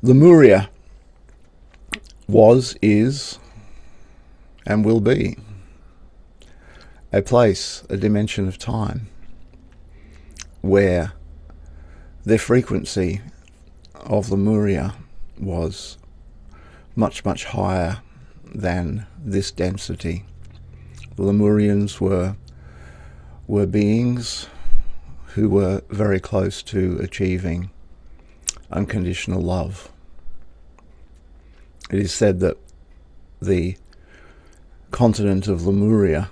Lemuria was, is, and will be a place, a dimension of time where the frequency of Lemuria was much, much higher than this density. The Lemurians were beings who were very close to achieving unconditional love. It is said that the continent of Lemuria,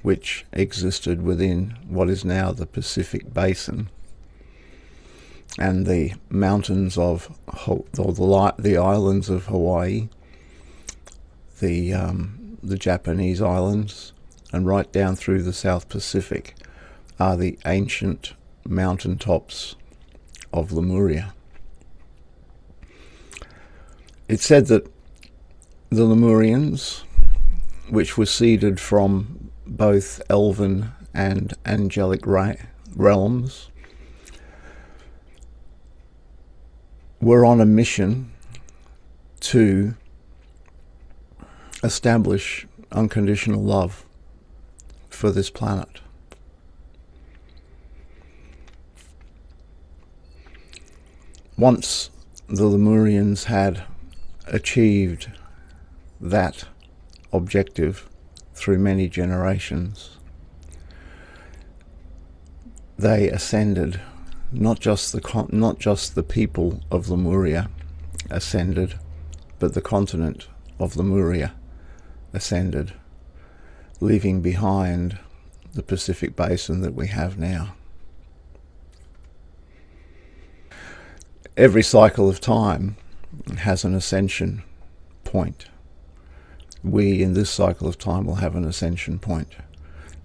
which existed within what is now the Pacific Basin, and the mountains of, or the islands of Hawaii, the Japanese islands, and right down through the South Pacific, are the ancient mountaintops of Lemuria. It's said that the Lemurians, which were seeded from both elven and angelic realms, were on a mission to establish unconditional love for this planet. Once the Lemurians had achieved that objective through many generations, they ascended. Not just the people of Lemuria ascended, but the continent of Lemuria ascended, leaving behind the Pacific Basin that we have now. Every cycle of time has an ascension point. We, in this cycle of time, will have an ascension point.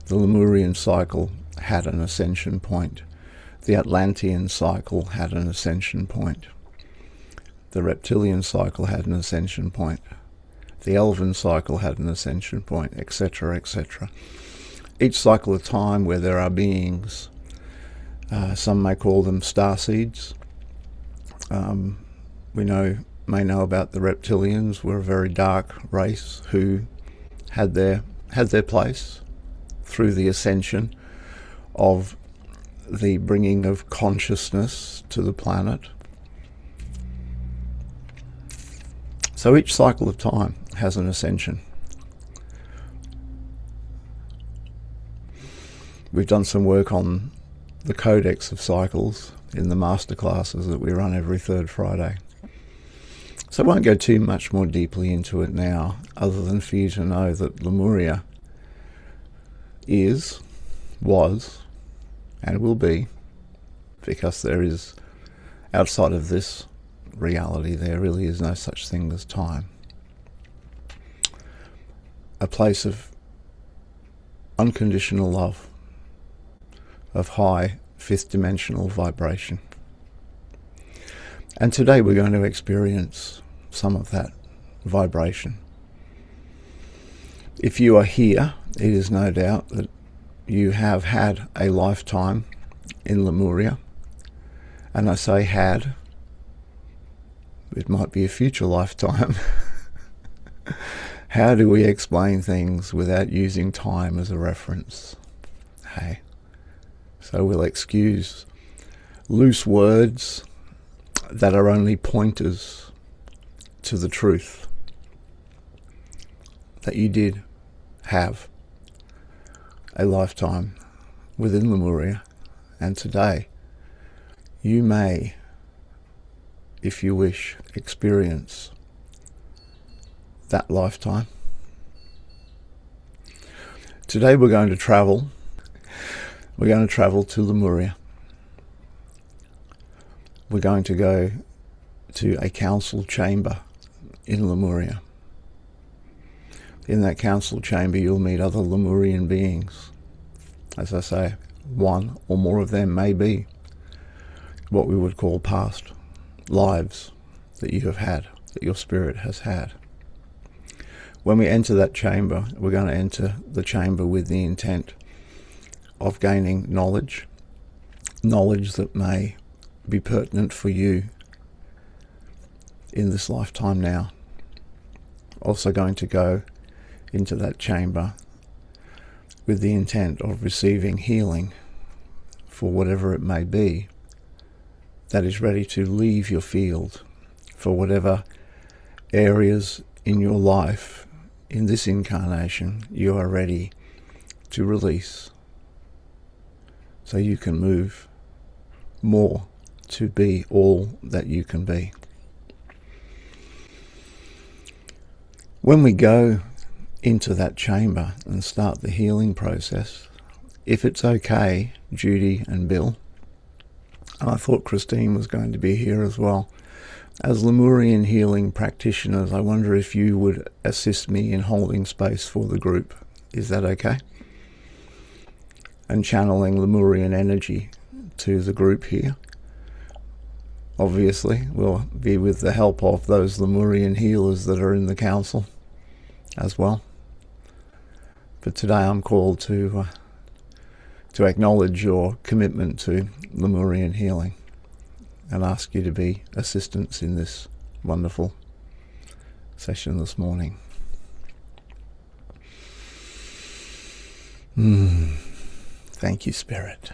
The Lemurian cycle had an ascension point. The Atlantean cycle had an ascension point. The reptilian cycle had an ascension point. The elven cycle had an ascension point, etc., etc. Each cycle of time where there are beings, some may call them starseeds. We may know about the reptilians, were a very dark race who had their place through the ascension of the bringing of consciousness to the planet. So each cycle of time has an ascension. We've done some work on the codex of cycles in the masterclasses that we run every third Friday. So I won't go too much more deeply into it now, other than for you to know that Lemuria is, was, and will be, because there is, outside of this reality, there really is no such thing as time. A place of unconditional love, of high fifth dimensional vibration. And today we're going to experience some of that vibration. If you are here, it is no doubt that you have had a lifetime in Lemuria. And I say had, it might be a future lifetime. How do we explain things without using time as a reference? Hey, so we'll excuse loose words that are only pointers to the truth that you did have a lifetime within Lemuria, and today you may, if you wish, experience that lifetime. Today we're going to travel. We're going to travel to Lemuria. We're going to go to a council chamber in Lemuria. In that council chamber you'll meet other Lemurian beings. As I say, one or more of them may be what we would call past lives that you have had, that your spirit has had. When we enter that chamber, we're going to enter the chamber with the intent of gaining knowledge that may be pertinent for you in this lifetime now. Also going to go into that chamber with the intent of receiving healing for whatever it may be that is ready to leave your field, for whatever areas in your life in this incarnation you are ready to release, so you can move more to be all that you can be. When we go into that chamber and start the healing process, if it's okay, Judy and Bill, and I thought Christine was going to be here as well, as Lemurian healing practitioners, I wonder if you would assist me in holding space for the group. Is that okay? And channeling Lemurian energy to the group here. Obviously, we'll be with the help of those Lemurian healers that are in the council as well. But today I'm called to acknowledge your commitment to Lemurian healing and ask you to be assistants in this wonderful session this morning. Thank you, Spirit.